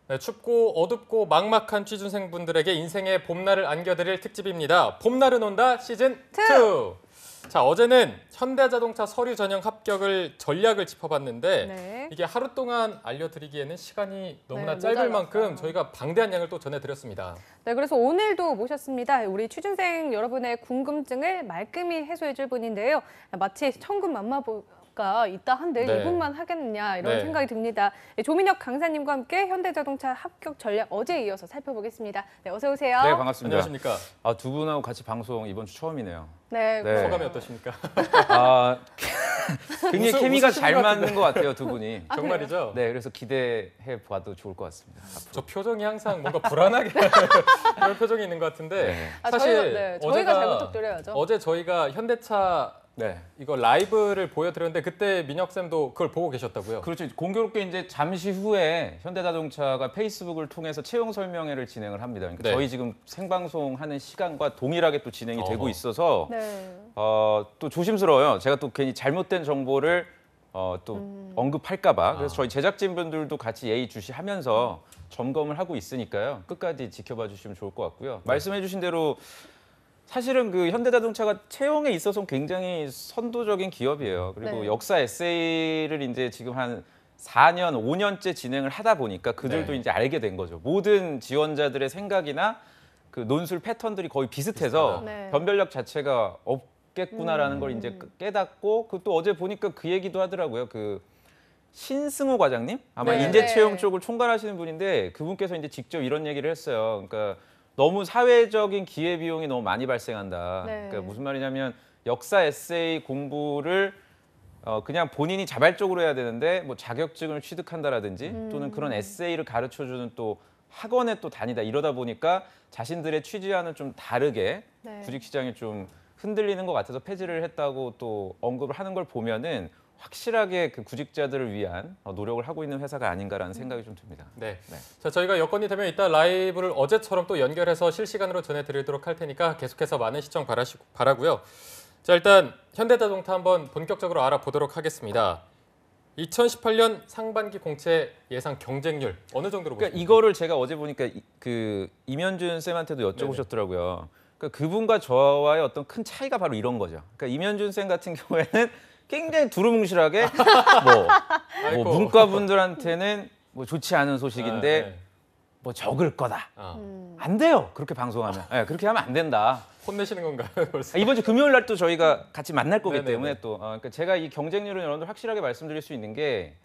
네, 춥고 어둡고 막막한 취준생분들에게 인생의 봄날을 안겨드릴 특집입니다. 봄날은 온다 시즌 2. 자, 어제는 현대자동차 서류 전형 합격을 전략을 짚어봤는데 네. 이게 하루 동안 알려드리기에는 시간이 너무나 네, 짧을 모자랐어요. 만큼 저희가 방대한 양을 또 전해드렸습니다. 네, 그래서 오늘도 모셨습니다. 우리 취준생 여러분의 궁금증을 말끔히 해소해줄 분인데요. 마치 천군만마가 있다 한들 네. 이분만 하겠느냐 이런 네. 생각이 듭니다. 네, 조민혁 강사님과 함께 현대자동차 합격 전략 어제에 이어서 살펴보겠습니다. 네, 어서 오세요. 네, 반갑습니다. 안녕하십니까? 두 분하고 같이 방송 이번 주 처음이네요. 네, 네. 소감이 어떠십니까? 굉장히 웃으시는 케미가 것 잘 같은데. 맞는 것 같아요, 두 분이. 정말이죠? 네, 그래서 기대해 봐도 좋을 것 같습니다. 앞으로. 저 표정이 항상 뭔가 불안하게 그런 표정이 있는 것 같은데 네. 저희가 잘 부탁드려야죠. 어제 저희가 현대차 네. 이거 라이브를 보여드렸는데 그때 민혁 쌤도 그걸 보고 계셨다고요? 그렇죠. 공교롭게 이제 잠시 후에 현대자동차가 페이스북을 통해서 채용 설명회를 진행을 합니다. 그러니까 네. 저희 지금 생방송하는 시간과 동일하게 또 진행이 되고 어허. 있어서 네. 또 조심스러워요. 제가 또 괜히 잘못된 정보를 또 언급할까봐. 그래서 저희 제작진분들도 같이 예의주시하면서 점검을 하고 있으니까요. 끝까지 지켜봐 주시면 좋을 것 같고요. 말씀해주신 대로 사실은 그 현대자동차가 채용에 있어서는 굉장히 선도적인 기업이에요. 그리고 네. 역사 에세이를 이제 지금 한 4년, 5년째 진행을 하다 보니까 그들도 네. 이제 알게 된 거죠. 모든 지원자들의 생각이나 그 논술 패턴들이 거의 비슷해서 비슷하다. 네. 변별력 자체가 없겠구나라는 걸 이제 깨닫고 그 또 어제 보니까 그 얘기도 하더라고요. 그 신승호 과장님 아마 네. 인재 네. 채용 쪽을 총괄하시는 분인데 그분께서 이제 직접 이런 얘기를 했어요. 그러니까 너무 사회적인 기회 비용이 너무 많이 발생한다. 네. 그러니까 무슨 말이냐면 역사 에세이 공부를 그냥 본인이 자발적으로 해야 되는데 뭐 자격증을 취득한다라든지 또는 그런 에세이를 가르쳐주는 또 학원에 또 다니다 이러다 보니까 자신들의 취지와는 좀 다르게 네. 주식시장이 좀 흔들리는 것 같아서 폐지를 했다고 또 언급을 하는 걸 보면은 확실하게 그 구직자들을 위한 노력을 하고 있는 회사가 아닌가라는 생각이 좀 듭니다. 네. 네. 자, 저희가 여건이 되면 이따 라이브를 어제처럼 또 연결해서 실시간으로 전해드리도록 할 테니까 계속해서 많은 시청 바라고요. 자, 일단 현대자동차 한번 본격적으로 알아보도록 하겠습니다. 2018년 상반기 공채 예상 경쟁률 어느 정도로 보십니까? 그러니까 이거를 제가 어제 보니까 그 임현준 쌤한테도 여쭤보셨더라고요. 그러니까 그분과 저와의 어떤 큰 차이가 바로 이런 거죠. 그러니까 임현준 쌤 같은 경우에는 굉장히 두루뭉실하게 아이고. 뭐 문과분들한테는 뭐 좋지 않은 소식인데 네. 뭐 적을 거다. 아, 안 돼요. 그렇게 방송하면. 네, 그렇게 하면 안 된다. 혼내시는 건가요? 벌써? 이번 주 금요일 날 또 저희가 같이 만날 거기 네네네. 때문에 또 그러니까 제가 이 경쟁률은 여러분들 확실하게 말씀드릴 수 있는 게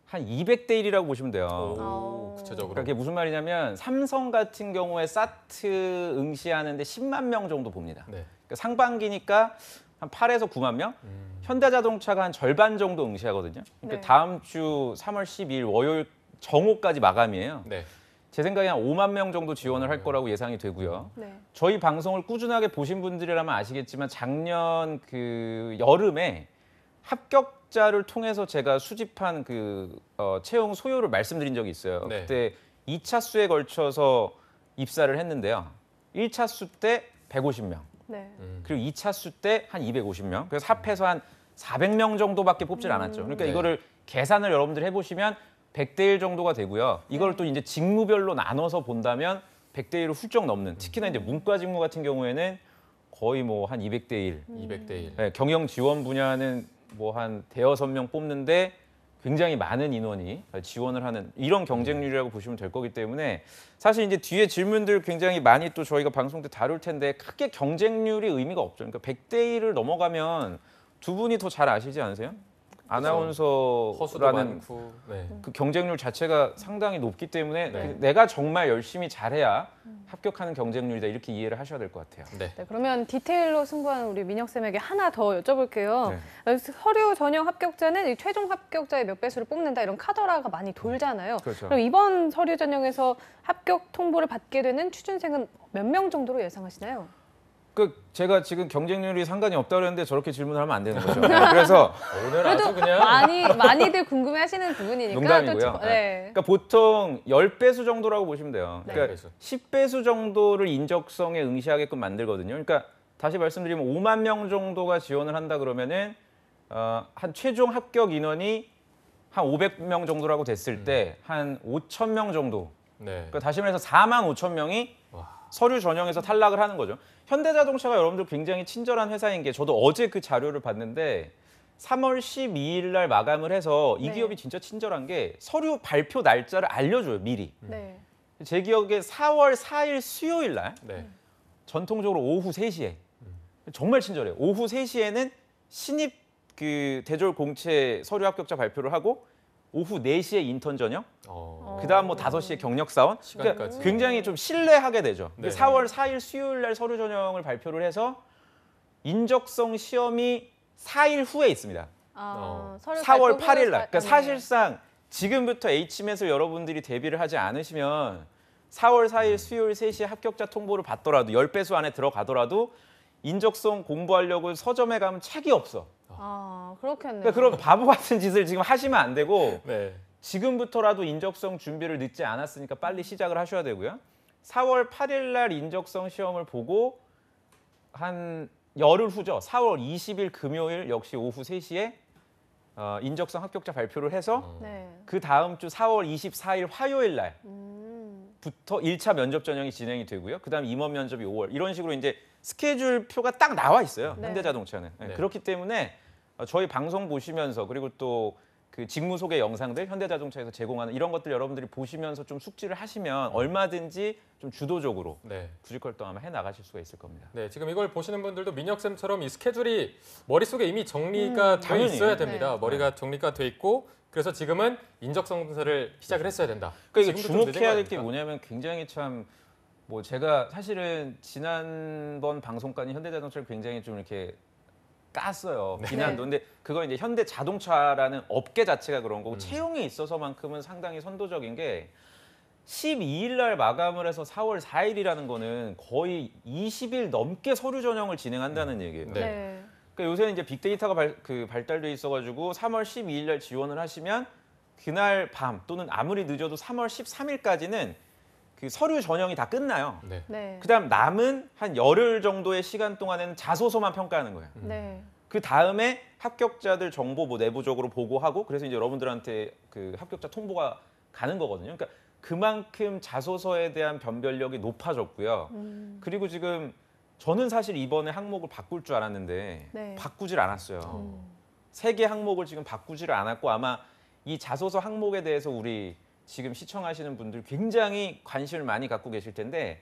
한 200대 1이라고 보시면 돼요. 오, 구체적으로. 그러니까 그게 무슨 말이냐면 삼성 같은 경우에 사트 응시하는데 10만 명 정도 봅니다. 네. 그러니까 상반기니까 한 8에서 9만 명? 현대자동차가 한 절반 정도 응시하거든요. 그러니까 네. 다음 주 3월 12일 월요일 정오까지 마감이에요. 네. 제 생각에 한 5만 명 정도 지원을 할 거라고 예상이 되고요. 네. 저희 방송을 꾸준하게 보신 분들이라면 아시겠지만 작년 그 여름에 합격자를 통해서 제가 수집한 그 채용 소요를 말씀드린 적이 있어요. 네. 그때 2차 수에 걸쳐서 입사를 했는데요. 1차 수 때 150명, 네. 그리고 2차 수 때 한 250명. 그래서 합해서 한 400명 정도밖에 뽑질 않았죠. 그러니까 네. 이거를 계산을 여러분들 해보시면 100대 1 정도가 되고요. 이걸 또 이제 직무별로 나눠서 본다면 100대 1을 훌쩍 넘는. 특히나 이제 문과 직무 같은 경우에는 거의 뭐 한 200대 1. 200대 1. 네, 경영 지원 분야는 뭐 한 대여섯 명 뽑는데 굉장히 많은 인원이 지원을 하는 이런 경쟁률이라고 보시면 될 거기 때문에 사실 이제 뒤에 질문들 굉장히 많이 또 저희가 방송 때 다룰 텐데 크게 경쟁률이 의미가 없죠. 그러니까 100대 1을 넘어가면 두 분이 더 잘 아시지 않으세요? 허수도 아나운서라는 많고. 네. 그 경쟁률 자체가 상당히 높기 때문에 네. 내가 정말 열심히 잘해야 합격하는 경쟁률이다 이렇게 이해를 하셔야 될 것 같아요. 네. 네, 그러면 디테일로 승부하는 우리 민혁 쌤에게 하나 더 여쭤볼게요. 서류 전형 합격자는 이 최종 합격자의 몇 배수를 뽑는다 이런 카더라가 많이 돌잖아요. 그렇죠. 그럼 이번 서류 전형에서 합격 통보를 받게 되는 취준생은 몇 명 정도로 예상하시나요? 그 제가 지금 경쟁률이 상관이 없다 그랬는데 저렇게 질문을 하면 안 되는 거죠. 네, 그래서 오늘 아주 그냥 많이들 궁금해하시는 부분이니까. 농담이고요. 또 네. 그러니까 보통 10배수 정도라고 보시면 돼요. 네. 그러니까 10배수 정도를 인적성에 응시하게끔 만들거든요. 그러니까 다시 말씀드리면 5만 명 정도가 지원을 한다 그러면은 한 최종 합격 인원이 한 500명 정도라고 됐을 때 한 5천 명 정도. 네. 그러니까 다시 말해서 4만 5천 명이 서류 전형에서 탈락을 하는 거죠. 현대자동차가 여러분들 굉장히 친절한 회사인 게 저도 어제 그 자료를 봤는데 3월 12일 날 마감을 해서 이 네. 기업이 진짜 친절한 게 서류 발표 날짜를 알려줘요, 미리. 네. 제 기억에 4월 4일 수요일 날 네. 전통적으로 오후 3시에 정말 친절해요. 오후 3시에는 신입 그 대졸 공채 서류 합격자 발표를 하고 오후 4시에 인턴 전형, 그다음 뭐 5시에 경력 사원. 그러니까 시간까지. 굉장히 좀 신뢰하게 되죠. 네. 4월 4일 수요일 날 서류 전형을 발표를 해서 인적성 시험이 4일 후에 있습니다. 서류 4월 발표 8일 후에 날. 그러니까 네. 사실상 지금부터 H팀에서 여러분들이 대비를 하지 않으시면 4월 4일 수요일 3시에 합격자 통보를 받더라도 10배수 안에 들어가더라도 인적성 공부하려고 서점에 가면 책이 없어. 그렇겠네요. 그러니까 그런 바보 같은 짓을 지금 하시면 안 되고 네. 지금부터라도 인적성 준비를 늦지 않았으니까 빨리 시작을 하셔야 되고요. 4월 8일 날 인적성 시험을 보고 한 열흘 후죠. 4월 20일 금요일 역시 오후 3시에 인적성 합격자 발표를 해서 네. 그 다음 주 4월 24일 화요일 날부터 1차 면접 전형이 진행이 되고요. 그다음 임원 면접이 5월. 이런 식으로 이제 스케줄표가 딱 나와 있어요. 네. 현대자동차는. 네. 그렇기 때문에 저희 방송 보시면서 그리고 또 그 직무 소개 영상들 현대자동차에서 제공하는 이런 것들 여러분들이 보시면서 좀 숙지를 하시면 얼마든지 좀 주도적으로 네. 구직 활동 아마 해 나가실 수가 있을 겁니다. 네, 지금 이걸 보시는 분들도 민혁쌤처럼 이 스케줄이 머릿속에 이미 정리가 돼 당연히. 있어야 됩니다. 네. 머리가 정리가 돼 있고 그래서 지금은 인적성 검사를 시작을 했어야 된다. 그러니까 이게 지금부터 좀 늦은 주목해야 거 될 게 아닙니까? 뭐냐면 굉장히 참 뭐 제가 사실은 지난번 방송까지 현대자동차를 굉장히 좀 이렇게 깠어요. 비난도. 근데 그건 이제 현대자동차라는 업계 자체가 그런 거고 채용에 있어서만큼은 상당히 선도적인 게 12일 날 마감을 해서 4월 4일이라는 거는 거의 20일 넘게 서류 전형을 진행한다는 얘기예요. 네. 네. 그러니까 요새는 이제 빅데이터가 발달돼 있어가지고 3월 12일 날 지원을 하시면 그날 밤 또는 아무리 늦어도 3월 13일까지는 그 서류 전형이 다 끝나요. 네. 네. 그다음 남은 한 열흘 정도의 시간 동안에는 자소서만 평가하는 거예요. 네. 그 다음에 합격자들 정보 뭐 내부적으로 보고하고 그래서 이제 여러분들한테 그 합격자 통보가 가는 거거든요. 그러니까 그만큼 자소서에 대한 변별력이 높아졌고요. 그리고 지금 저는 사실 이번에 항목을 바꿀 줄 알았는데 네. 바꾸질 않았어요. 3개 항목을 지금 바꾸지를 않았고 아마 이 자소서 항목에 대해서 우리 지금 시청하시는 분들 굉장히 관심을 많이 갖고 계실 텐데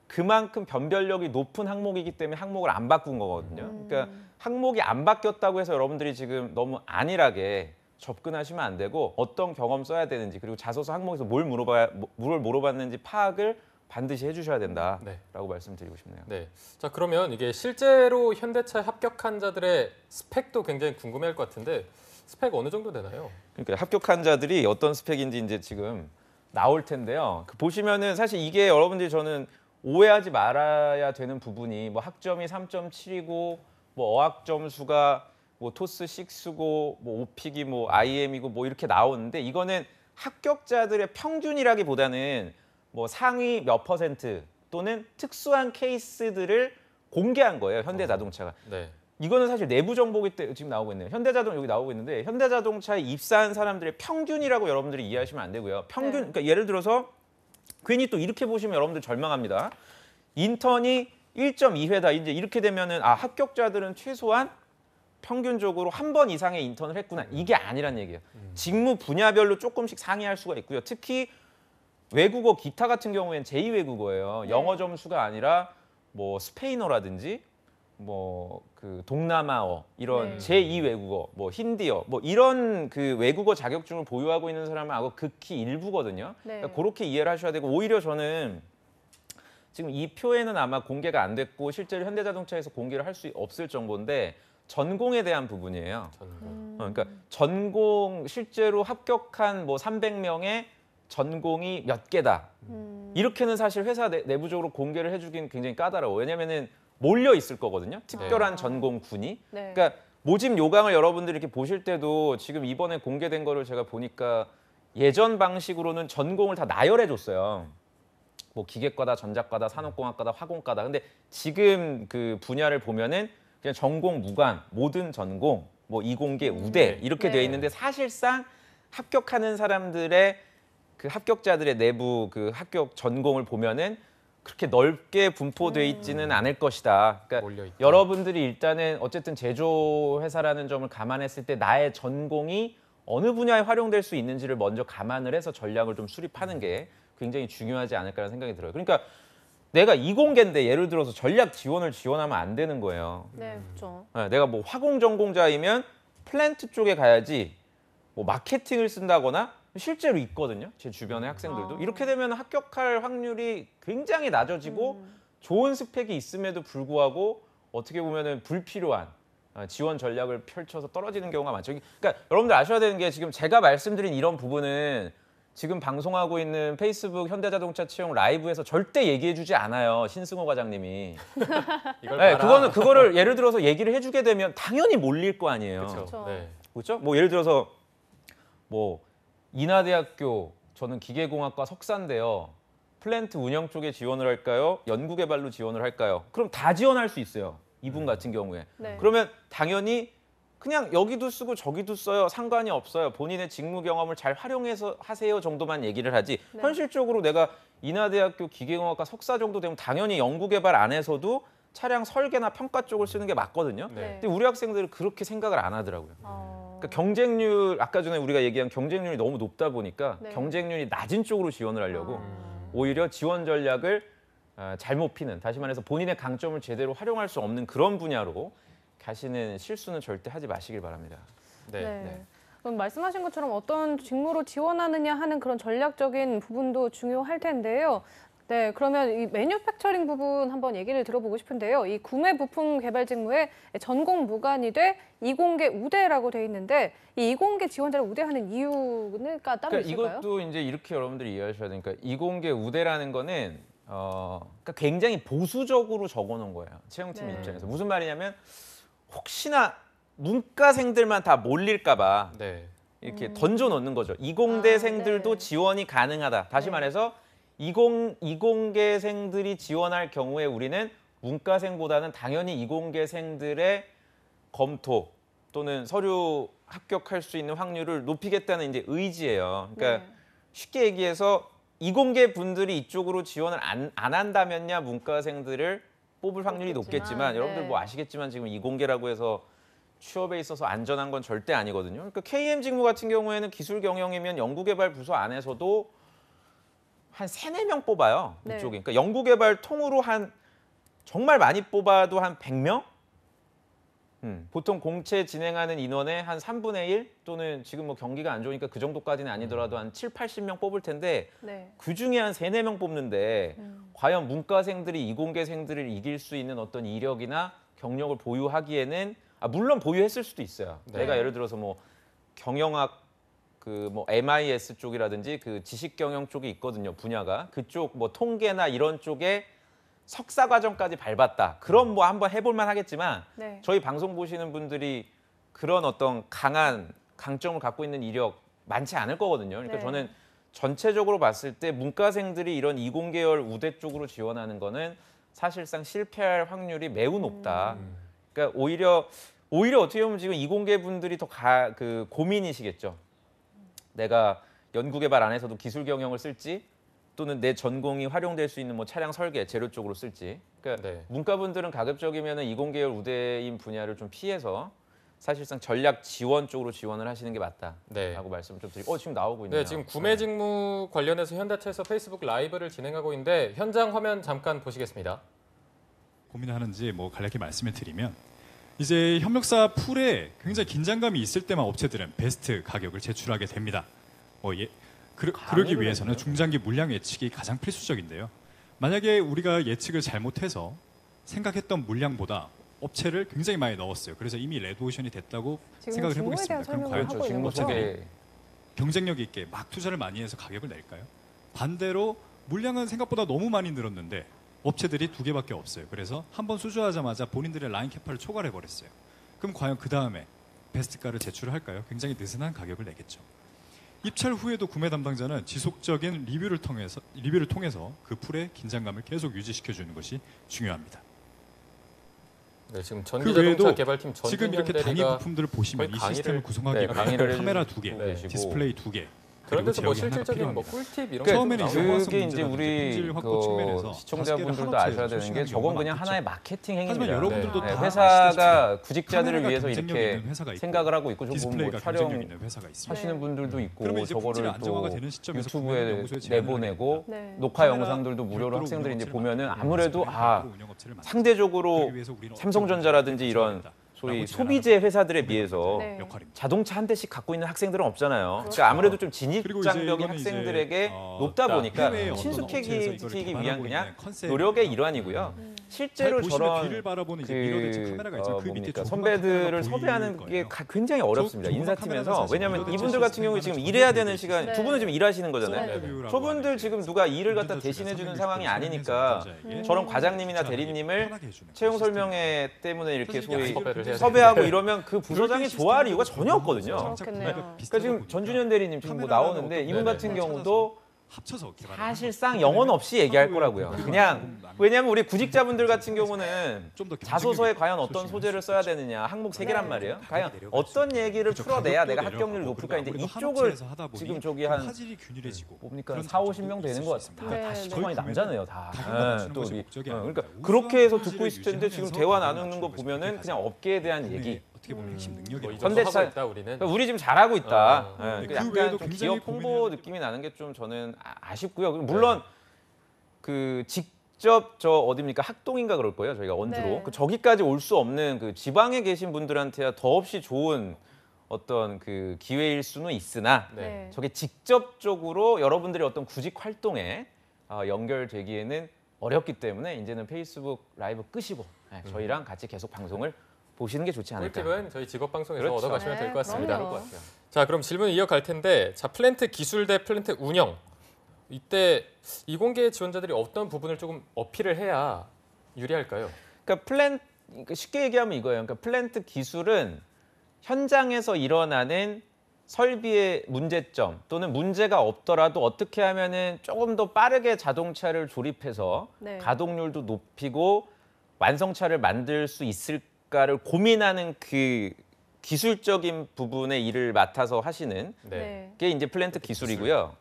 그만큼 변별력이 높은 항목이기 때문에 항목을 안 바꾼 거거든요. 그러니까 항목이 안 바뀌었다고 해서 여러분들이 지금 너무 안일하게 접근하시면 안 되고 어떤 경험 써야 되는지 그리고 자소서 항목에서 뭘 물어봤는지 파악을 반드시 해주셔야 된다라고 네. 말씀드리고 싶네요. 네. 자, 그러면 이게 실제로 현대차에 합격한 자들의 스펙도 굉장히 궁금해할 것 같은데 스펙 어느 정도 되나요? 그러니까 합격한 자들이 어떤 스펙인지 이제 지금 나올 텐데요. 그 보시면은 사실 이게 여러분들이 저는 오해하지 말아야 되는 부분이 뭐 학점이 3.7이고 뭐 어학 점수가 뭐 토스 6고 뭐 오픽이 뭐 IM이고 뭐 이렇게 나오는데 이거는 합격자들의 평균이라기보다는 뭐 상위 몇 퍼센트 또는 특수한 케이스들을 공개한 거예요. 현대자동차가. 네. 이거는 사실 내부 정보기 때문에 지금 나오고 있네요. 현대자동 여기 나오고 있는데 현대자동차에 입사한 사람들의 평균이라고 여러분들이 이해하시면 안 되고요. 평균 네. 그러니까 예를 들어서 괜히 또 이렇게 보시면 여러분들 절망합니다. 인턴이 1.2회다. 이제 이렇게 되면은 아 합격자들은 최소한 평균적으로 한 번 이상의 인턴을 했구나. 이게 아니란 얘기예요. 직무 분야별로 조금씩 상이할 수가 있고요. 특히 외국어 기타 같은 경우에는 제2 외국어예요. 네. 영어 점수가 아니라 뭐 스페인어라든지 뭐 그 동남아어 이런 네. 제2 외국어, 뭐 힌디어, 뭐 이런 그 외국어 자격증을 보유하고 있는 사람은 아고 극히 일부거든요. 네. 그러니까 그렇게 이해를 하셔야 되고 오히려 저는 지금 이 표에는 아마 공개가 안 됐고 실제로 현대자동차에서 공개를 할 수 없을 정도인데 전공에 대한 부분이에요. 전공. 그러니까 전공 실제로 합격한 뭐 300명의 전공이 몇 개다. 이렇게는 사실 회사 내부적으로 공개를 해주긴 굉장히 까다로워. 왜냐면은 몰려 있을 거거든요. 특별한 전공군이. 네. 그러니까 모집 요강을 여러분들이 이렇게 보실 때도 지금 이번에 공개된 거를 제가 보니까 예전 방식으로는 전공을 다 나열해 줬어요. 뭐 기계과다, 전자과다, 산업공학과다, 화공과다. 근데 지금 그 분야를 보면은 그냥 전공 무관, 모든 전공, 뭐 이공계, 우대 이렇게 네. 돼 있는데 사실상 합격하는 사람들의 그 합격자들의 내부 그 합격 전공을 보면은 그렇게 넓게 분포돼 있지는 않을 것이다. 그러니까 몰려있다. 여러분들이 일단은 어쨌든 제조회사라는 점을 감안했을 때 나의 전공이 어느 분야에 활용될 수 있는지를 먼저 감안을 해서 전략을 좀 수립하는 게 굉장히 중요하지 않을까라는 생각이 들어요. 그러니까 내가 이공계인데 예를 들어서 전략 지원을 지원하면 안 되는 거예요. 네, 그렇죠. 내가 뭐 화공 전공자이면 플랜트 쪽에 가야지 뭐 마케팅을 쓴다거나 실제로 있거든요. 제 주변의 학생들도. 이렇게 되면 합격할 확률이 굉장히 낮아지고 좋은 스펙이 있음에도 불구하고 어떻게 보면은 불필요한 지원 전략을 펼쳐서 떨어지는 경우가 많죠. 그러니까 여러분들 아셔야 되는 게 지금 제가 말씀드린 이런 부분은 지금 방송하고 있는 페이스북 현대자동차 채용 라이브에서 절대 얘기해주지 않아요. 신승호 과장님이. 이걸 네, 봐라. 그거를 예를 들어서 얘기를 해주게 되면 당연히 몰릴 거 아니에요. 그렇죠. 네. 그렇죠? 뭐 예를 들어서 뭐 인하대학교 저는 기계공학과 석사인데요. 플랜트 운영 쪽에 지원을 할까요? 연구개발로 지원을 할까요? 그럼 다 지원할 수 있어요. 이분 같은 경우에. 네. 그러면 당연히 그냥 여기도 쓰고 저기도 써요. 상관이 없어요. 본인의 직무 경험을 잘 활용해서 하세요 정도만 얘기를 하지. 네. 현실적으로 내가 인하대학교 기계공학과 석사 정도 되면 당연히 연구개발 안에서도 차량 설계나 평가 쪽을 쓰는 게 맞거든요. 네. 근데 우리 학생들은 그렇게 생각을 안 하더라고요. 어... 그러니까 경쟁률 아까 전에 우리가 얘기한 경쟁률이 너무 높다 보니까 네. 경쟁률이 낮은 쪽으로 지원을 하려고 오히려 지원 전략을 잘못 피는, 다시 말해서 본인의 강점을 제대로 활용할 수 없는 그런 분야로 가시는 실수는 절대 하지 마시길 바랍니다. 네. 네. 그럼 말씀하신 것처럼 어떤 직무로 지원하느냐 하는 그런 전략적인 부분도 중요할 텐데요. 네, 그러면 이 매뉴팩처링 부분 한번 얘기를 들어보고 싶은데요. 이 구매 부품 개발 직무에 전공 무관이 돼 이공계 우대라고 돼 있는데 이 이공계 지원자를 우대하는 이유가 따로 그러니까 있을까요? 이것도 이제 이렇게 여러분들이 이해하셔야 되니까 이공계 우대라는 거는 그러니까 굉장히 보수적으로 적어놓은 거예요. 채용팀 네. 입장에서. 무슨 말이냐면 혹시나 문과생들만 다 몰릴까-봐 네. 이렇게 던져놓는 거죠. 이공대생들도 네. 지원이 가능하다. 다시 네. 말해서 이공계생들이 지원할 경우에 우리는 문과생보다는 당연히 이공계생들의 검토 또는 서류 합격할 수 있는 확률을 높이겠다는 이제 의지예요. 그러니까 네. 쉽게 얘기해서 이공계 분들이 이쪽으로 지원을 안 한다면야 문과생들을 뽑을 확률이 높겠지만 네. 여러분들 뭐 아시겠지만 지금 이공계라고 해서 취업에 있어서 안전한 건 절대 아니거든요. 그러니까 KM 직무 같은 경우에는 기술 경영이면 연구개발 부서 안에서도 한 3-4명 뽑아요. 네. 이쪽에. 그러니까 연구개발 통으로 한 정말 많이 뽑아도 한 100명? 보통 공채 진행하는 인원의 한 3분의 1 또는 지금 뭐 경기가 안 좋으니까 그 정도까지는 아니더라도 한 7-80명 뽑을 텐데 네. 그중에 한 3-4명 뽑는데 과연 문과생들이 이공계생들을 이길 수 있는 어떤 이력이나 경력을 보유하기에는 물론 보유했을 수도 있어요. 네. 내가 예를 들어서 뭐 경영학 그 뭐 MIS 쪽이라든지 그 지식 경영 쪽이 있거든요. 분야가. 그쪽 뭐 통계나 이런 쪽에 석사 과정까지 밟았다. 그럼 뭐 한번 해볼 만 하겠지만 네. 저희 방송 보시는 분들이 그런 어떤 강한 강점을 갖고 있는 이력 많지 않을 거거든요. 그러니까 네. 저는 전체적으로 봤을 때 문과생들이 이런 이공계열 우대 쪽으로 지원하는 거는 사실상 실패할 확률이 매우 높다. 그러니까 오히려 어떻게 보면 지금 이공계 분들이 더 고민이시겠죠. 내가 연구개발 안에서도 기술 경영을 쓸지 또는 내 전공이 활용될 수 있는 뭐 차량 설계, 재료 쪽으로 쓸지. 그러니까 네. 문과분들은 가급적이면 이공계열 우대인 분야를 좀 피해서 사실상 전략 지원 쪽으로 지원을 하시는 게 맞다라고 네. 말씀을 좀 드리고 지금 나오고 있네요. 네, 지금 구매 직무 관련해서 현대차에서 페이스북 라이브를 진행하고 있는데 현장 화면 잠깐 보시겠습니다. 고민을 하는지 뭐 간략히 말씀을 드리면 이제 협력사 풀에 굉장히 긴장감이 있을 때만 업체들은 베스트 가격을 제출하게 됩니다. 그러기 위해서는 중장기 물량 예측이 가장 필수적인데요. 만약에 우리가 예측을 잘못해서 생각했던 물량보다 업체를 굉장히 많이 넣었어요. 그래서 이미 레드오션이 됐다고 지금 생각을 직무에 대한 해보겠습니다. 그럼 설명을 과연 하고 있는 직무 거죠? 소개. 경쟁력 있게 막 투자를 많이 해서 가격을 낼까요? 반대로 물량은 생각보다 너무 많이 늘었는데 업체들이 2개밖에 없어요. 그래서 한번 수주하자마자 본인들의 라인 캐파를 초과해 버렸어요. 그럼 과연 그 다음에 베스트가를 제출을 할까요? 굉장히 느슨한 가격을 내겠죠. 입찰 후에도 구매 담당자는 지속적인 리뷰를 통해서 그 풀의 긴장감을 계속 유지시켜 주는 것이 중요합니다. 네, 지금 그 전기자동차 외에도 개발팀 지금 이렇게 전준현 단위 대리가 부품들을 보시면 이 거의 시스템을 강의를- 구성하기 네, 위해 강의를 카메라 2개, 해주시고. 디스플레이 2개, 그런 데서 뭐 제어기 하나가 실질적인 뭐 필요합니다. 꿀팁 이런 그러니까 처음에는 것도 이제 나오고. 그게 이제 문제는 우리 품질 확보 측면에서 시청자분들도 다섯 개를 아셔야 되는 게 하나로 저건 그냥 많겠죠. 하나의 마케팅 하지만 행위입니다. 여러분들도 네. 다 회사가 아시다시피 구직자들을 카메라가 위해서 경쟁력 이렇게 있는 회사가 있고, 생각을 하고 있고 저 뭐 디스플레이가 경쟁력 촬영 있는 회사가 있습니다. 하시는 분들도 있고 그러면 이제 품질이 저거를 안정화가 또 되는 시점에서 유튜브에 국민연구소에 제안을 내보내고 네. 녹화 카메라 영상들도 무료로 별도로 학생들이 이제 운영업체를 보면은 만들고 아무래도 별도로 운영업체를 만들고 상대적으로 그러기 위해서 우리는 삼성전자라든지 이런 소위 소비재 회사들에 비해서 네. 역할입니다. 자동차 한 대씩 갖고 있는 학생들은 없잖아요. 그렇죠. 그러니까 아무래도 좀 그리고 이제 진입장벽이 이거는 이제, 학생들에게 높다 보니까 해외의 어떤 업체에서 이거를 친숙해지기 개발하고 위한 있는 그냥 컨셉. 노력의 일환이고요. 실제로 잘 보시면 저런 뒤를 바라보는 이제 미러대 즉 카메라가 있지만 그 밑에 뭡니까 조그만 선배들을 카메라가 섭외하는 보일 게 거예요. 굉장히 어렵습니다. 조그만 인사팀에서 카메라는 사실 왜냐하면 미러대 이분들 같은 경우에 지금 시스템 일해야 되는 전혀 시간 네. 두 분은 지금 일하시는 거잖아요. 네. 뷰라고 저분들 하는 지금 게 누가 일을 갖다 문제점 대신해 중에 주는 360도 상황이 아니니까 사용자에게 저런 과장님이나 편하게 대리님을 해주는 채용 시스템. 설명회 때문에 이렇게 사실 이게 소위 섭외를 해야 섭외하고 이러면 그 부서장이 좋아할 이유가 전혀 없거든요. 그렇겠네요. 그러니까 지금 전준현 대리님 지금 뭐 나오는데 이분 같은 경우도 합쳐서 개발을 사실상 영혼 없이 얘기할 거라고요. 그냥 왜냐하면 우리 구직자분들 같은 경우는 좀더 자소서에 과연 어떤 소재를 써야 되느냐 항목 세 개란 말이에요. 과연 어떤 얘기를 풀어내야 내가 합격률이 높을까 이제 이쪽을 지금 저기 한 화질이 균일해지고 뭡니까 그런 4, 장점도 50명 되는 있을 것 수 같습니다. 네, 다 네. 시청만이 남자네요 다. 가격만 낮추는 또 것이 우리 목적이 그러니까 아닙니다. 그렇게 해서 우수한 듣고 있을 텐데 지금 유지하면서 대화 가격을 나누는 거 낮추는 것이 보면은 목적이 그냥 업계에 대한 얘기. 어떻게 보면 핵심 뭐 능력이 이 정도 현대차- 하고 있다 우리는. 그러니까 우리 지금 잘하고 있다. 예, 그 약간 외에도 좀 굉장히 기업 홍보 고민해야 느낌이 나는 게 좀 저는 아쉽고요. 물론 그 직접 저 어디입니까 학동인가 그럴 거예요. 저희가 원주로 네. 그 저기까지 올 수 없는 그 지방에 계신 분들한테야 더없이 좋은 어떤 그 기회일 수는 있으나 네. 저게 직접적으로 여러분들의 어떤 구직 활동에 연결되기에는 어렵기 때문에 이제는 페이스북 라이브 끄시고 저희랑 같이 계속 방송을 보시는 게 좋지 않을까. 꿀팁은 저희 직업 방송에서 그렇죠. 얻어가시면 될 것 같습니다. 그럼요. 자, 그럼 질문 이어갈 텐데, 자 플랜트 기술 대 플랜트 운영. 이때 이공계 지원자들이 어떤 부분을 조금 어필을 해야 유리할까요? 그러니까 쉽게 얘기하면 이거예요. 그러니까 플랜트 기술은 현장에서 일어나는 설비의 문제점 또는 문제가 없더라도 어떻게 하면은 조금 더 빠르게 자동차를 조립해서 네. 가동률도 높이고 완성차를 만들 수 있을까를 고민하는 그 기술적인 부분의 일을 맡아서 하시는 네. 게 이제 플랜트 기술이고요.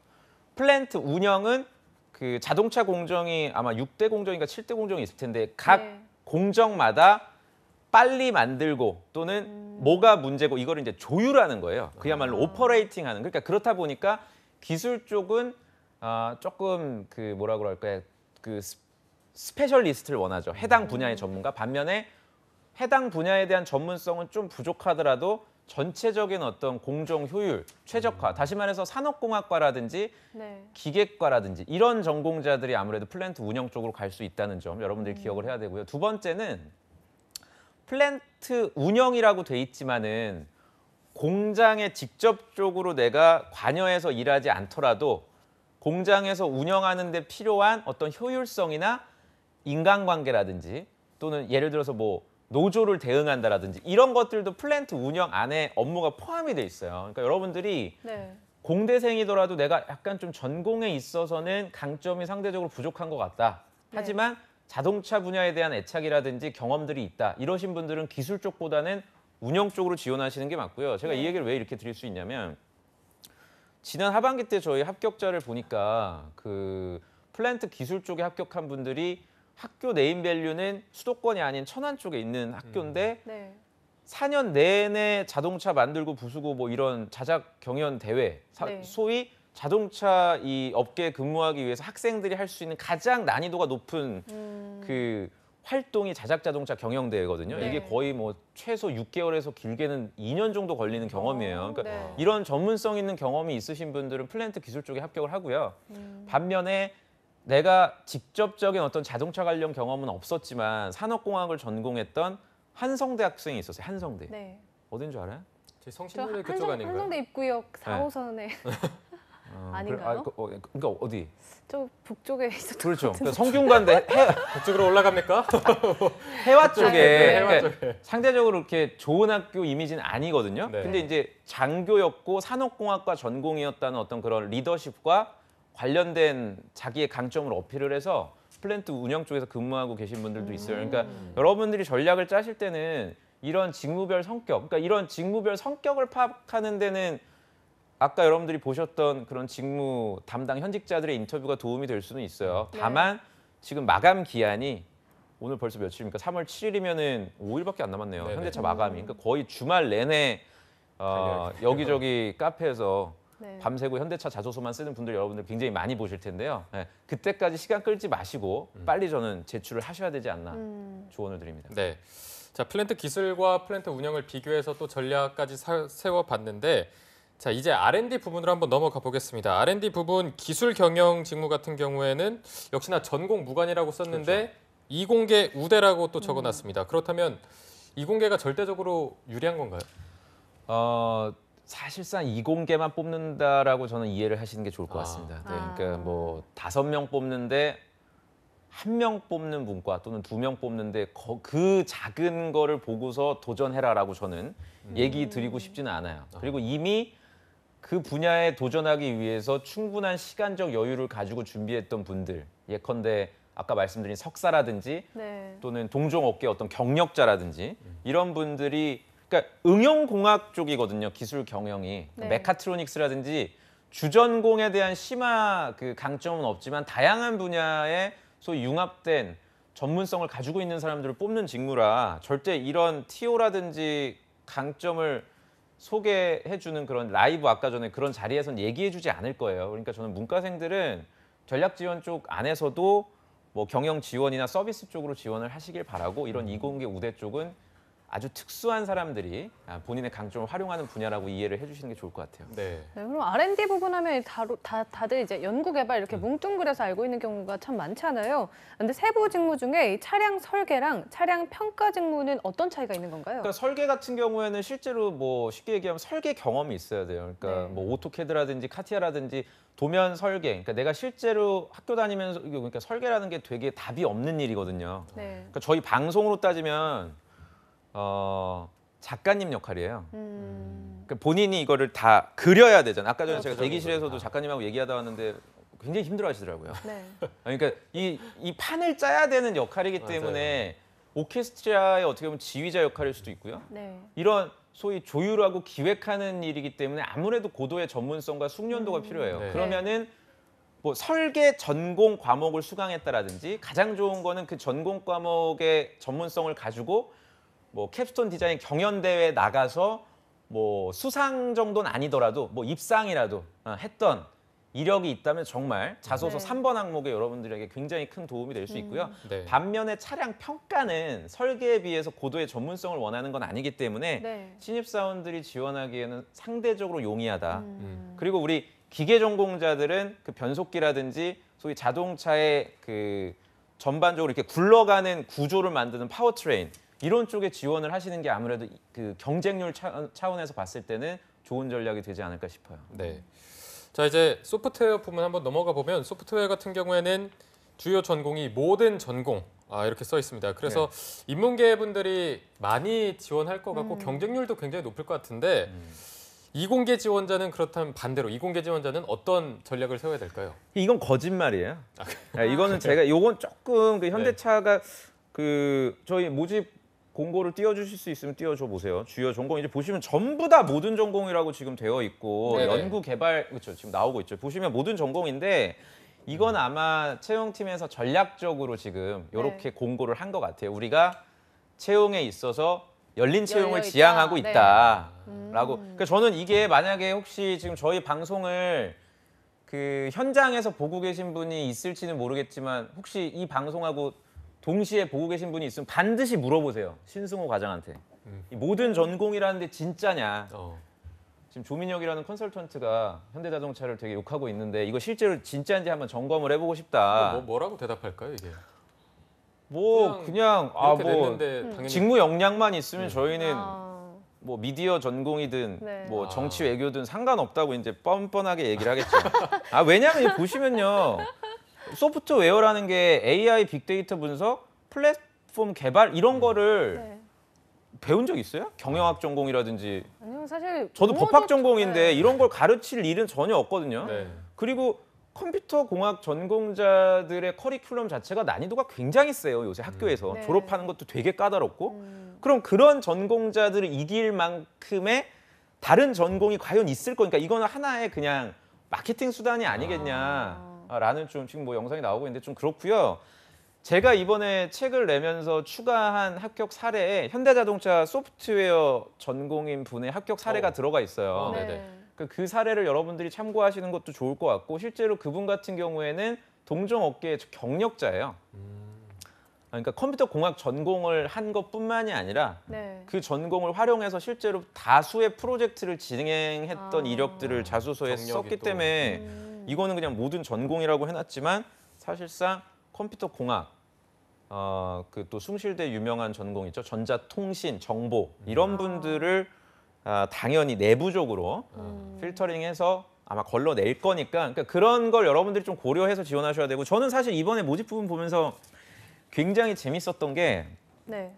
플랜트 운영은 그 자동차 공정이 아마 6대 공정인가 7대 공정이 있을 텐데 각 네. 공정마다 빨리 만들고 또는 뭐가 문제고 이거를 이제 조율하는 거예요. 그야말로 오퍼레이팅하는. 그러니까 그렇다 보니까 기술 쪽은 조금 그 뭐라 그럴까요? 그 스페셜리스트를 원하죠. 해당 분야의 전문가. 반면에 해당 분야에 대한 전문성은 좀 부족하더라도 전체적인 어떤 공정 효율, 최적화, 다시 말해서 산업공학과라든지 네. 기계과라든지 이런 전공자들이 아무래도 플랜트 운영 쪽으로 갈 수 있다는 점 여러분들이 기억을 해야 되고요. 두 번째는 플랜트 운영이라고 돼 있지만은 공장에 직접적으로 내가 관여해서 일하지 않더라도 공장에서 운영하는 데 필요한 어떤 효율성이나 인간관계라든지 또는 예를 들어서 뭐 노조를 대응한다라든지 이런 것들도 플랜트 운영 안에 업무가 포함이 돼 있어요. 그러니까 여러분들이 네. 공대생이더라도 내가 약간 좀 전공에 있어서는 강점이 상대적으로 부족한 것 같다. 하지만 자동차 분야에 대한 애착이라든지 경험들이 있다. 이러신 분들은 기술 쪽보다는 운영 쪽으로 지원하시는 게 맞고요. 제가 이 얘기를 왜 이렇게 드릴 수 있냐면 지난 하반기 때 저희 합격자를 보니까 그 플랜트 기술 쪽에 합격한 분들이 학교 네임밸류는 수도권이 아닌 천안 쪽에 있는 학교인데 네. 4년 내내 자동차 만들고 부수고 뭐 이런 자작 경연 대회, 네. 소위 자동차 이 업계에 근무하기 위해서 학생들이 할 수 있는 가장 난이도가 높은 그 활동이 자작 자동차 경영 대회거든요. 네. 이게 거의 뭐 최소 6개월에서 길게는 2년 정도 걸리는 경험이에요. 그러니까 네. 이런 전문성 있는 경험이 있으신 분들은 플랜트 기술 쪽에 합격을 하고요. 반면에 내가 직접적인 어떤 자동차 관련 경험은 없었지만 산업공학을 전공했던 한성대 학생이 있었어요. 한성대. 네. 어딘 줄 알아요? 저희 성신여대 그쪽 아닌가요? 한성대 입구역 4호선에 아닌가요? 그러니까 어디? 저 북쪽에 있었던 그렇죠. 것 같은데. 성균관대 그쪽으로 올라갑니까? 해화 쪽에 네, 해화 그러니까 쪽에. 상대적으로 이렇게 좋은 학교 이미지는 아니거든요. 네. 근데 이제 장교였고 산업공학과 전공이었다는 어떤 그런 리더십과 관련된 자기의 강점을 어필을 해서 플랜트 운영 쪽에서 근무하고 계신 분들도 있어요. 그러니까 여러분들이 전략을 짜실 때는 이런 직무별 성격, 그러니까 이런 직무별 성격을 파악하는 데는 아까 여러분들이 보셨던 그런 직무 담당 현직자들의 인터뷰가 도움이 될 수는 있어요. 네. 다만 지금 마감 기한이 오늘 벌써 며칠입니까? 3월 7일이면은 5일밖에 안 남았네요. 네네. 현대차 마감이. 그러니까 거의 주말 내내 여기저기 카페에서 네. 밤새고 현대차 자소서만 쓰는 분들 여러분들 굉장히 많이 보실 텐데요. 네, 그때까지 시간 끌지 마시고 빨리 저는 제출을 하셔야 되지 않나 조언을 드립니다. 네. 자, 플랜트 기술과 플랜트 운영을 비교해서 또 전략까지 세워봤는데 자, 이제 R&D 부분으로 한번 넘어가 보겠습니다. R&D 부분 기술 경영 직무 같은 경우에는 역시나 전공 무관이라고 썼는데 그렇죠. 이공계 우대라고 또 적어놨습니다. 그렇다면 이공계가 절대적으로 유리한 건가요? 사실상 이공계만 뽑는다라고 저는 이해를 하시는 게 좋을 것 같습니다. 네, 그러니까 뭐 5명 뽑는데 1명 뽑는 분과 또는 2명 뽑는데 그 작은 거를 보고서 도전해라라고 저는 얘기 드리고 싶지는 않아요. 그리고 이미 그 분야에 도전하기 위해서 충분한 시간적 여유를 가지고 준비했던 분들, 예컨대 아까 말씀드린 석사라든지 네. 또는 동종업계 어떤 경력자라든지 이런 분들이 그러니까 응용공학 쪽이거든요. 기술 경영이 네. 메카트로닉스라든지 주전공에 대한 심화 그 강점은 없지만 다양한 분야에 소위 융합된 전문성을 가지고 있는 사람들을 뽑는 직무라 절대 이런 TO라든지 강점을 소개해주는 그런 라이브 아까 전에 그런 자리에선 얘기해주지 않을 거예요. 그러니까 저는 문과생들은 전략 지원 쪽 안에서도 뭐 경영 지원이나 서비스 쪽으로 지원을 하시길 바라고 이런 이공계 우대 쪽은 아주 특수한 사람들이 본인의 강점을 활용하는 분야라고 이해를 해주시는 게 좋을 것 같아요. 네. 네, 그럼 R&D 부분 하면 다들 이제 연구개발 이렇게 뭉뚱그려서 알고 있는 경우가 참 많잖아요. 근데 세부 직무 중에 이 차량 설계랑 차량 평가 직무는 어떤 차이가 있는 건가요? 그러니까 설계 같은 경우에는 실제로 뭐 쉽게 얘기하면 설계 경험이 있어야 돼요. 그러니까 네. 뭐 오토캐드라든지 카티아라든지 도면 설계. 그러니까 내가 실제로 학교 다니면서 그러니까 설계라는 게 되게 답이 없는 일이거든요. 네. 그러니까 저희 방송으로 따지면 작가님 역할이에요. 그러니까 본인이 이거를 다 그려야 되잖아요. 아까 전에 제가 대기실에서도 작가님하고 얘기하다 왔는데 굉장히 힘들어하시더라고요. 네. 그러니까 이 판을 짜야 되는 역할이기 때문에 오케스트라의 어떻게 보면 지휘자 역할일 수도 있고요. 네. 이런 소위 조율하고 기획하는 일이기 때문에 아무래도 고도의 전문성과 숙련도가 필요해요. 네. 그러면은 뭐 설계 전공 과목을 수강했다라든지 가장 좋은 거는 그 전공 과목의 전문성을 가지고 뭐 캡스톤 디자인 경연 대회 나가서 뭐 수상 정도는 아니더라도 뭐 입상이라도 했던 이력이 있다면 정말 자소서 네. 3번 항목에 여러분들에게 굉장히 큰 도움이 될 수 있고요. 네. 반면에 차량 평가는 설계에 비해서 고도의 전문성을 원하는 건 아니기 때문에 네. 신입사원들이 지원하기에는 상대적으로 용이하다. 그리고 우리 기계 전공자들은 그 변속기라든지 소위 자동차의 그 전반적으로 이렇게 굴러가는 구조를 만드는 파워트레인 이런 쪽에 지원을 하시는 게 아무래도 그 경쟁률 차원에서 봤을 때는 좋은 전략이 되지 않을까 싶어요. 네. 자, 이제 소프트웨어 부분 한번 넘어가 보면 소프트웨어 같은 경우에는 주요 전공이 모든 전공 이렇게 써 있습니다. 그래서 인문계 분들이 많이 지원할 것 같고 경쟁률도 굉장히 높을 것 같은데 이공계 지원자는 그렇다면 반대로 이공계 지원자는 어떤 전략을 세워야 될까요? 이건 거짓말이에요. 이거는 제가 요건 조금 그 현대차가 그 저희 모집 공고를 띄워주실 수 있으면 띄워줘 보세요. 주요 전공 이제 보시면 전부 다 모든 전공이라고 지금 되어 있고 네네. 연구 개발 그렇죠 지금 나오고 있죠. 보시면 모든 전공인데 이건 아마 채용팀에서 전략적으로 지금 이렇게 공고를 한 것 같아요. 우리가 채용에 있어서 열린 채용을 열려 있다. 지향하고 네. 있다라고. 그러니까 저는 이게 만약에 혹시 지금 저희 방송을 그 현장에서 보고 계신 분이 있을지는 모르겠지만 혹시 이 방송하고 동시에 보고 계신 분이 있으면 반드시 물어보세요. 신승호 과장한테. 이 모든 전공이라는데 진짜냐. 지금 조민혁이라는 컨설턴트가 현대자동차를 되게 욕하고 있는데 이거 실제로 진짜인지 한번 점검을 해보고 싶다. 뭐라고 대답할까요, 이게? 뭐 그냥 이렇게 뭐 냈는데 당연히 직무 역량만 있으면 저희는 아, 뭐 미디어 전공이든 네. 뭐 정치 외교든 상관없다고 이제 뻔뻔하게 얘기를 하겠죠. 왜냐면 이거 보시면요. 소프트웨어라는 게 AI 빅데이터 분석, 플랫폼 개발 이런 거를 네. 배운 적 있어요? 경영학 전공이라든지. 아니요, 사실 저도 용어도 법학 전공인데 네. 이런 걸 가르칠 일은 전혀 없거든요. 네. 그리고 컴퓨터 공학 전공자들의 커리큘럼 자체가 난이도가 굉장히 세요. 요새 학교에서 네. 졸업하는 것도 되게 까다롭고 그럼 그런 전공자들을 이길 만큼의 다른 전공이 과연 있을 거니까 이거는 하나의 그냥 마케팅 수단이 아니겠냐라는 좀 지금 뭐 영상이 나오고 있는데 좀 그렇고요. 제가 이번에 책을 내면서 추가한 합격 사례에 현대자동차 소프트웨어 전공인 분의 합격 사례가 들어가 있어요. 네네. 그 사례를 여러분들이 참고하시는 것도 좋을 것 같고 실제로 그분 같은 경우에는 동종 업계의 경력자예요. 그러니까 컴퓨터 공학 전공을 한 것뿐만이 아니라 네. 그 전공을 활용해서 실제로 다수의 프로젝트를 진행했던 이력들을 자소서에 경력이 썼기 또. 때문에 이거는 그냥 모든 전공이라고 해놨지만 사실상 컴퓨터 공학 그 또 숭실대 유명한 전공 있죠. 전자통신, 정보 이런 분들을 당연히 내부적으로 필터링해서 아마 걸러낼 거니까 그러니까 그런 걸 여러분들이 좀 고려해서 지원하셔야 되고 저는 사실 이번에 모집 부분 보면서 굉장히 재밌었던 게 네.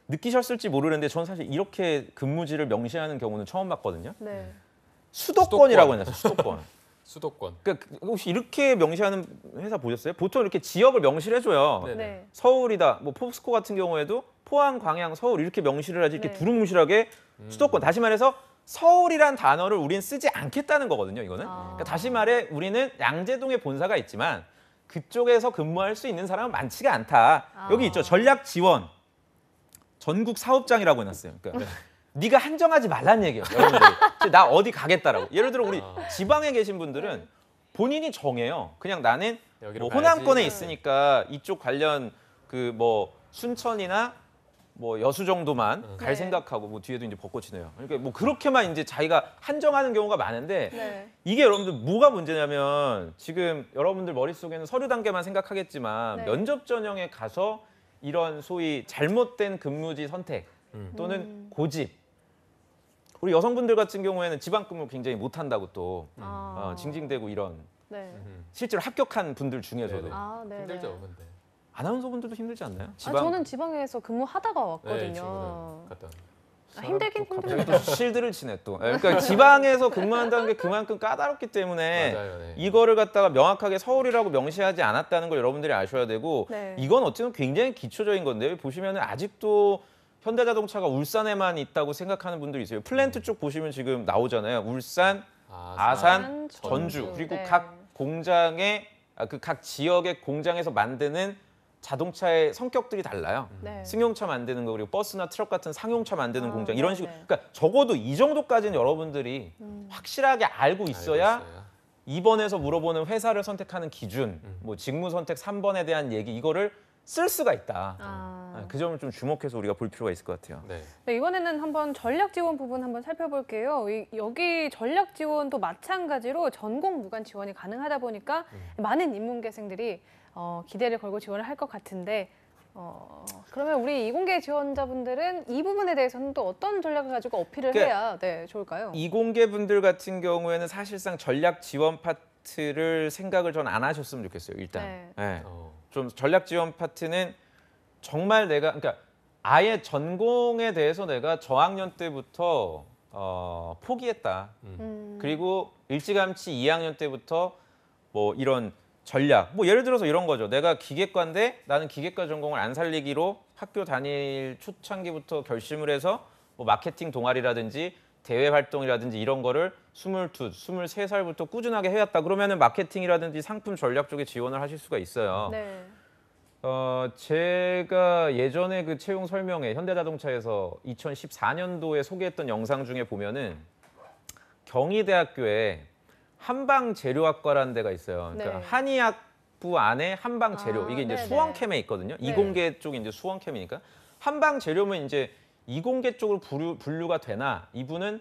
느끼셨을지 모르는데 저는 사실 이렇게 근무지를 명시하는 경우는 처음 봤거든요. 네. 수도권이라고 해놨어요. 수도권. 수도권. 그러니까 혹시 이렇게 명시하는 회사 보셨어요? 보통 이렇게 지역을 명시를 해줘요. 네. 네. 서울이다. 뭐 포스코 같은 경우에도 포항, 광양, 서울 이렇게 명시를 하지 이렇게 네. 두루뭉실하게 수도권. 다시 말해서 서울이란 단어를 우린 쓰지 않겠다는 거거든요. 이거는. 아. 그러니까 다시 말해 우리는 양재동에 본사가 있지만 그쪽에서 근무할 수 있는 사람은 많지가 않다. 여기 있죠. 전략 지원. 전국 사업장이라고 해놨어요. 그러니까 네가 한정하지 말란 얘기예요. 여러분들이. 나 어디 가겠다라고. 예를 들어 우리 지방에 계신 분들은 본인이 정해요. 그냥 나는 여기로 뭐 호남권에 가야지. 있으니까 이쪽 관련 그 뭐 순천이나 뭐 여수 정도만 갈 네. 생각하고 뭐 뒤에도 이제 벚꽃이네요. 그러니까 뭐 그렇게만 이제 자기가 한정하는 경우가 많은데 네. 이게 여러분들 뭐가 문제냐면 지금 여러분들 머릿속에는 서류 단계만 생각하겠지만 네. 면접 전형에 가서 이런 소위 잘못된 근무지 선택 또는 고집 우리 여성분들 같은 경우에는 지방 근무 굉장히 못한다고 또 징징대고 이런 네. 실제로 합격한 분들 중에서도 네네. 아, 네. 힘들죠, 근데. 아나운서분들도 힘들지 않나요? 저는 지방에서 근무하다가 네, 왔거든요. 친구는 갔다. 힘들긴 갑자기 힘듭니다. 또 실드를 치네 또. 그러니까 지방에서 근무한다는 게 그만큼 까다롭기 때문에 맞아요, 네. 이거를 갖다가 명확하게 서울이라고 명시하지 않았다는 걸 여러분들이 아셔야 되고 네. 이건 어찌보면 굉장히 기초적인 건데 여기 보시면 아직도 현대자동차가 울산에만 있다고 생각하는 분들이 있어요. 플랜트 쪽 보시면 지금 나오잖아요. 울산, 아산, 전주 그리고 네. 각 공장의 그 각 지역의 공장에서 만드는 자동차의 성격들이 달라요. 네. 승용차 만드는 거 그리고 버스나 트럭 같은 상용차 만드는 공장 이런 네, 식으로 네. 그러니까 적어도 이 정도까지는 여러분들이 확실하게 알고 있어야 이번에서 물어보는 회사를 선택하는 기준, 뭐 직무 선택 3번에 대한 얘기 이거를 쓸 수가 있다. 그 점을 좀 주목해서 우리가 볼 필요가 있을 것 같아요. 네. 네, 이번에는 한번 전략 지원 부분 한번 살펴볼게요. 여기 전략 지원도 마찬가지로 전공 무관 지원이 가능하다 보니까 많은 인문계생들이 기대를 걸고 지원을 할 것 같은데 그러면 우리 이공계 지원자분들은 이 부분에 대해서는 또 어떤 전략을 가지고 어필을 해야 좋을까요? 이공계 분들 같은 경우에는 사실상 전략 지원 파트를 생각을 전 안 하셨으면 좋겠어요. 일단. 네. 네. 좀 전략 지원 파트는 정말 내가 그러니까 아예 전공에 대해서 내가 저학년 때부터 포기했다. 그리고 일찌감치 2학년 때부터 뭐 이런 전략 뭐 예를 들어서 이런 거죠. 내가 기계과인데 나는 기계과 전공을 안 살리기로 학교 다닐 초창기부터 결심을 해서 뭐 마케팅 동아리라든지 대외 활동이라든지 이런 거를 22, 23살부터 꾸준하게 해왔다. 그러면은 마케팅이라든지 상품 전략 쪽에 지원을 하실 수가 있어요. 네. 제가 예전에 그 채용 설명회 현대자동차에서 2014년도에 소개했던 영상 중에 보면은 경희대학교에 한방재료학과라는 데가 있어요. 그러니까 네. 한의학부 안에 한방재료 이게 이제 네네. 수원캠에 있거든요. 이공계 쪽이 이제 수원캠이니까 한방재료면 이제 이공계 쪽으로 분류가 되나 이분은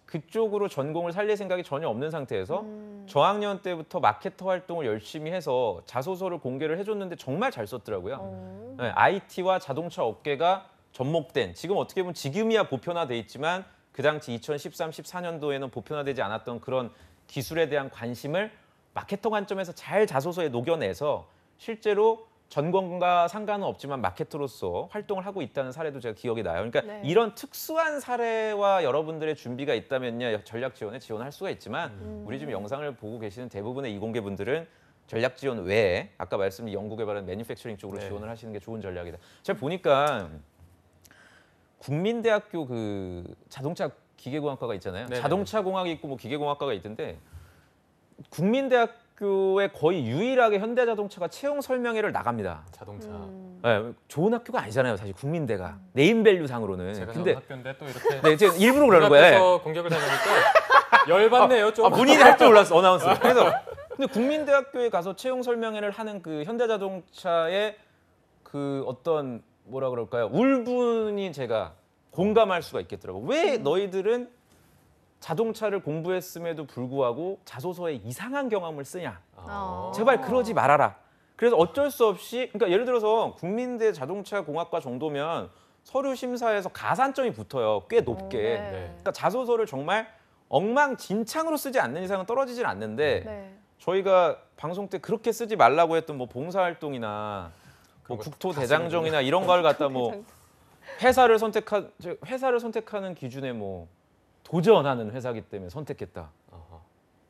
그쪽으로 전공을 살릴 생각이 전혀 없는 상태에서 저학년 때부터 마케터 활동을 열심히 해서 자소서를 공개를 해줬는데 정말 잘 썼더라고요. 네, IT와 자동차 업계가 접목된 지금 어떻게 보면 지금이야 보편화돼 있지만 그 당시 2013, 14년도에는 보편화되지 않았던 그런 기술에 대한 관심을 마케터 관점에서 잘 자소서에 녹여내서 실제로 전공과 상관은 없지만 마케터로서 활동을 하고 있다는 사례도 제가 기억이 나요. 그러니까 네. 이런 특수한 사례와 여러분들의 준비가 있다면요, 전략 지원에 지원할 수가 있지만 우리 지금 영상을 보고 계시는 대부분의 이공계 분들은 전략 지원 외에 아까 말씀드린 연구개발은 매니팩처링 쪽으로 네. 지원을 하시는 게 좋은 전략이다. 제가 보니까 국민대학교 그 자동차 기계공학과가 있잖아요. 네네. 자동차공학이 있고 뭐 기계공학과가 있던데 국민대학교에 거의 유일하게 현대자동차가 채용 설명회를 나갑니다. 자동차. 네, 좋은 학교가 아니잖아요, 사실 국민대가 네임밸류 상으로는. 제가 근데 나온 학교인데 또 이렇게 네, 제가 일부러 그러는 거예요. 눈앞에서 공격을 당하니까 열받네요 좀. 본인이 할 줄 몰랐어, 어나운서. 그래서 근데 국민대학교에 가서 채용 설명회를 하는 그 현대자동차의 그 어떤 뭐라 그럴까요? 울분이 제가 공감할 수가 있겠더라고. 왜 너희들은 자동차를 공부했음에도 불구하고 자소서에 이상한 경험을 쓰냐? 아. 제발 그러지 말아라. 그래서 어쩔 수 없이 그러니까 예를 들어서 국민대 자동차공학과 정도면 서류 심사에서 가산점이 붙어요. 꽤 높게. 네. 그러니까 자소서를 정말 엉망진창으로 쓰지 않는 이상은 떨어지질 않는데 네. 저희가 방송 때 그렇게 쓰지 말라고 했던 뭐 봉사활동이나 뭐 그런 거 국토 다 대장정이나 이런 걸 갖다 뭐 회사를 선택하는 기준에 뭐 도전하는 회사기 때문에 선택했다. 어허.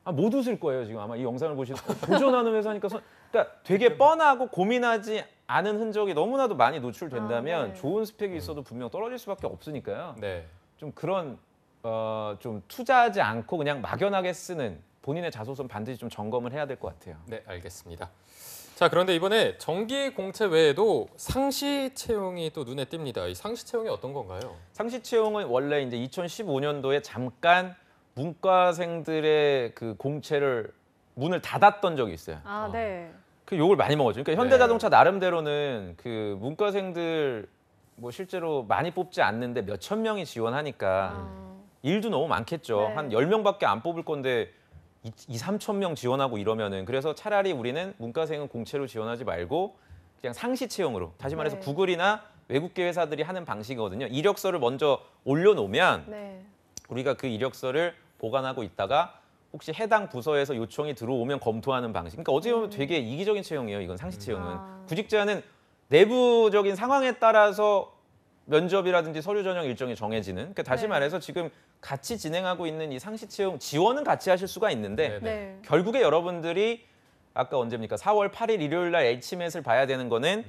아, 못 웃을 거예요 지금 아마 이 영상을 보시는 도전하는 회사니까 그러니까 되게 뻔하고 고민하지 않은 흔적이 너무나도 많이 노출된다면 아, 네. 좋은 스펙이 있어도 분명 떨어질 수밖에 없으니까요. 네. 좀 그런 좀 투자하지 않고 그냥 막연하게 쓰는 본인의 자소서는 반드시 좀 점검을 해야 될 것 같아요. 네, 알겠습니다. 자, 그런데 이번에 정기 공채 외에도 상시 채용이 또 눈에 띕니다. 이 상시 채용이 어떤 건가요? 상시 채용은 원래 이제 2015년도에 잠깐 문과생들의 그 공채를 문을 닫았던 적이 있어요. 아, 네. 그 욕을 많이 먹었죠. 그러니까 현대자동차 나름대로는 그 문과생들 뭐 실제로 많이 뽑지 않는데 몇천 명이 지원하니까 아, 일도 너무 많겠죠. 네. 한 10명밖에 안 뽑을 건데 3천 명 지원하고 이러면은 그래서 차라리 우리는 문과생은 공채로 지원하지 말고 그냥 상시 채용으로 다시 말해서 네. 구글이나 외국계 회사들이 하는 방식이거든요. 이력서를 먼저 올려놓으면 네. 우리가 그 이력서를 보관하고 있다가 혹시 해당 부서에서 요청이 들어오면 검토하는 방식. 그러니까 어떻게 보면 되게 이기적인 채용이에요. 이건 상시 채용은. 아. 구직자는 내부적인 상황에 따라서 면접이라든지 서류 전형 일정이 정해지는. 그러니까 다시 네. 말해서 지금 같이 진행하고 있는 이 상시 채용 지원은 같이 하실 수가 있는데 네. 네. 결국에 여러분들이 아까 언제입니까? 4월 8일 일요일 날 H맷을 봐야 되는 거는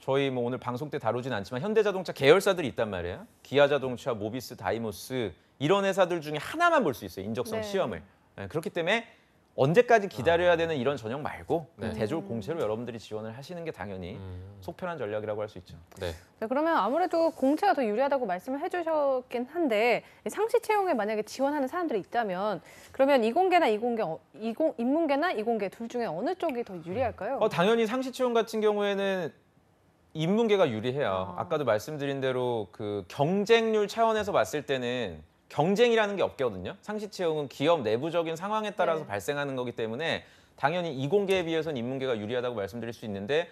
저희 뭐 오늘 방송 때 다루진 않지만 현대자동차 계열사들이 있단 말이에요. 기아자동차, 모비스, 다이모스 이런 회사들 중에 하나만 볼 수 있어요. 인적성 네. 시험을. 네, 그렇기 때문에 언제까지 기다려야 되는 이런 전형 말고 네. 대졸 공채로 여러분들이 지원을 하시는 게 당연히 속편한 전략이라고 할 수 있죠. 네. 네, 그러면 아무래도 공채가 더 유리하다고 말씀을 해주셨긴 한데 이 상시 채용에 만약에 지원하는 사람들이 있다면 그러면 이공계나 인문계나 이공계 둘 중에 어느 쪽이 더 유리할까요? 당연히 상시 채용 같은 경우에는 인문계가 유리해요. 아. 아까도 말씀드린 대로 그 경쟁률 차원에서 봤을 때는 경쟁이라는 게 없거든요. 상시 채용은 기업 내부적인 상황에 따라서 네. 발생하는 거기 때문에 당연히 이공계에 비해서는 인문계가 유리하다고 말씀드릴 수 있는데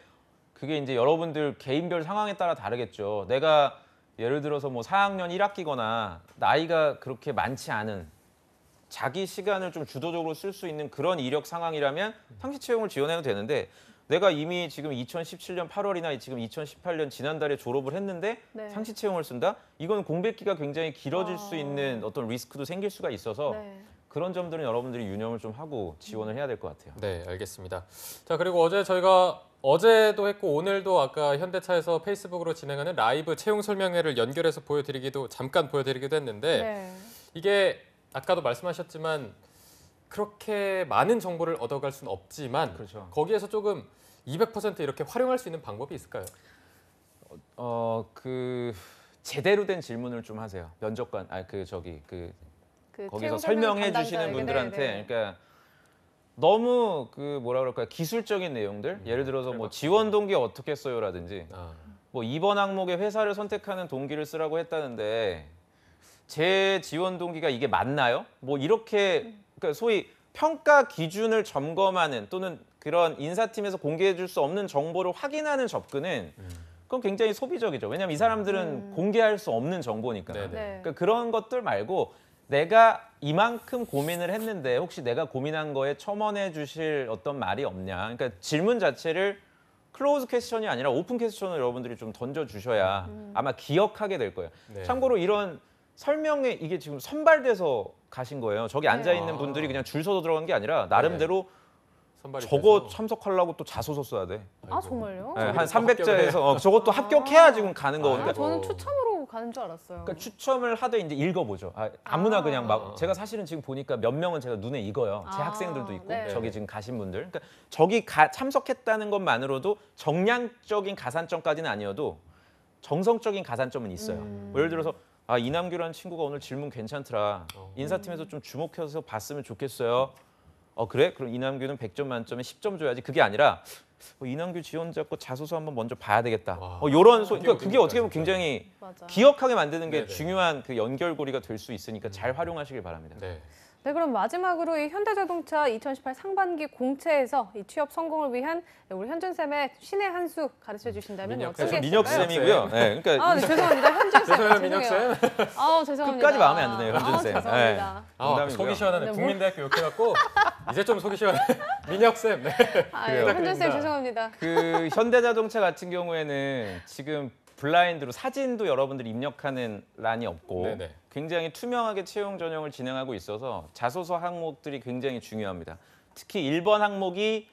그게 이제 여러분들 개인별 상황에 따라 다르겠죠. 내가 예를 들어서 뭐 4학년 1학기거나 나이가 그렇게 많지 않은 자기 시간을 좀 주도적으로 쓸 수 있는 그런 이력 상황이라면 상시 채용을 지원해도 되는데 내가 이미 지금 2017년 8월이나 지금 2018년 지난달에 졸업을 했는데 네. 상시 채용을 쓴다? 이건 공백기가 굉장히 길어질 아. 수 있는 어떤 리스크도 생길 수가 있어서 네. 그런 점들은 여러분들이 유념을 좀 하고 지원을 해야 될 것 같아요. 네, 알겠습니다. 자, 그리고 저희가 어제도 했고 오늘도 아까 현대차에서 페이스북으로 진행하는 라이브 채용 설명회를 연결해서 잠깐 보여드리기도 했는데 네. 이게 아까도 말씀하셨지만 그렇게 많은 정보를 얻어갈 수는 없지만 그렇죠. 거기에서 조금 200% 이렇게 활용할 수 있는 방법이 있을까요? 그 제대로 된 질문을 좀 하세요. 면접관, 그 거기서 채용 설명해 담당자에게, 주시는 분들한테 네, 네. 그러니까 너무 그 뭐라 그럴까요? 기술적인 내용들 예를 들어서 뭐 지원 동기 어떻게 써요라든지 아, 뭐 이번 항목에 회사를 선택하는 동기를 쓰라고 했다는데 제 지원 동기가 이게 맞나요? 뭐 이렇게 그러니까 소위 평가 기준을 점검하는 또는 그런 인사팀에서 공개해 줄 수 없는 정보를 확인하는 접근은 그건 굉장히 소비적이죠. 왜냐하면 이 사람들은 공개할 수 없는 정보니까. 네네. 네. 그러니까 그런 것들 말고 내가 이만큼 고민을 했는데 혹시 내가 고민한 거에 첨언해 주실 어떤 말이 없냐. 그러니까 질문 자체를 클로즈 퀘스천이 아니라 오픈 퀘스천을 여러분들이 좀 던져주셔야 아마 기억하게 될 거예요. 네. 참고로 이런 설명에 이게 지금 선발돼서 가신 거예요. 저기 앉아 있는 아. 분들이 그냥 줄 서서 들어간 게 아니라 나름대로 선발이 저거 돼서. 참석하려고 또 자소서 써야 돼. 아 아이고. 정말요? 네, 저기를 한 또 합격을 300자에서 저것도 합격해야 지금 가는 아, 거니까. 저는 추첨으로 가는 줄 알았어요. 그러니까 추첨을 하되 이제 읽어보죠. 아무나 아. 그냥 막 제가 사실은 지금 보니까 몇 명은 제가 눈에 익어요. 제 아, 학생들도 있고 네. 저기 지금 가신 분들. 그러니까 저기 참석했다는 것만으로도 정량적인 가산점까지는 아니어도 정성적인 가산점은 있어요. 뭐 예를 들어서 이남규라는 친구가 오늘 질문 괜찮더라. 인사팀에서 좀 주목해서 봤으면 좋겠어요. 그래? 그럼 이남규는 100점 만점에 10점 줘야지. 그게 아니라 이남규 지원자 거 자소서 한번 먼저 봐야 되겠다. 와. 요런 그러니까 그게 어디입니까, 어떻게 보면 진짜. 굉장히 맞아. 기억하게 만드는 게 네네. 중요한 그 연결고리가 될 수 있으니까 잘 활용하시길 바랍니다. 네. 네, 그럼 마지막으로 이 현대자동차 2018 상반기 공채에서 이 취업 성공을 위한 우리 현준 쌤의 신의 한 수 가르쳐 주신다면 민혁 어떤 게 쌤. 민혁 있을까요? 쌤이고요. 네, 그러니까 아, 네, 죄송합니다. 현준 쌤. 죄송해요, 민혁 쌤. 아, 죄송합니다. 끝까지 마음에 안 드네요, 현준 쌤. 죄송합니다. 농담이고요. 속이 시원하네. 네, 국민대학교 욕해갖고 이제 좀 속이 시원해. 민혁 쌤. 네. 현준 쌤 부탁드립니다. 죄송합니다. 그 현대자동차 같은 경우에는 지금 블라인드로 사진도 여러분들이 입력하는 란이 없고 네네. 굉장히 투명하게 채용 전형을 진행하고 있어서 자소서 항목들이 굉장히 중요합니다. 특히 1번 항목이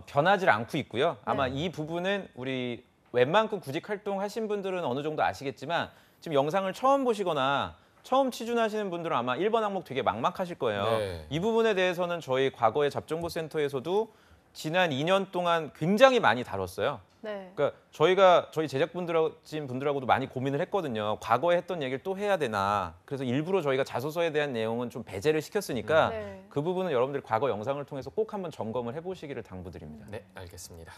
변하지 않고 있고요. 아마 이 부분은 우리 웬만큼 구직 활동하신 분들은 어느 정도 아시겠지만 지금 영상을 처음 보시거나 처음 취준하시는 분들은 아마 1번 항목 되게 막막하실 거예요. 네. 이 부분에 대해서는 저희 과거의 잡정보센터에서도 지난 2년 동안 굉장히 많이 다뤘어요. 네. 그러니까 저희 제작분들하고도 많이 고민을 했거든요. 과거에 했던 얘기를 또 해야 되나. 그래서 일부러 저희가 자소서에 대한 내용은 좀 배제를 시켰으니까 네. 그 부분은 여러분들이 과거 영상을 통해서 꼭 한번 점검을 해보시기를 당부드립니다. 네, 알겠습니다.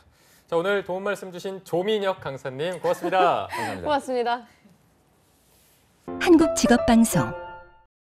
자, 오늘 도움 말씀 주신 조민혁 강사님 고맙습니다. 감사합니다. 고맙습니다. 한국직업방송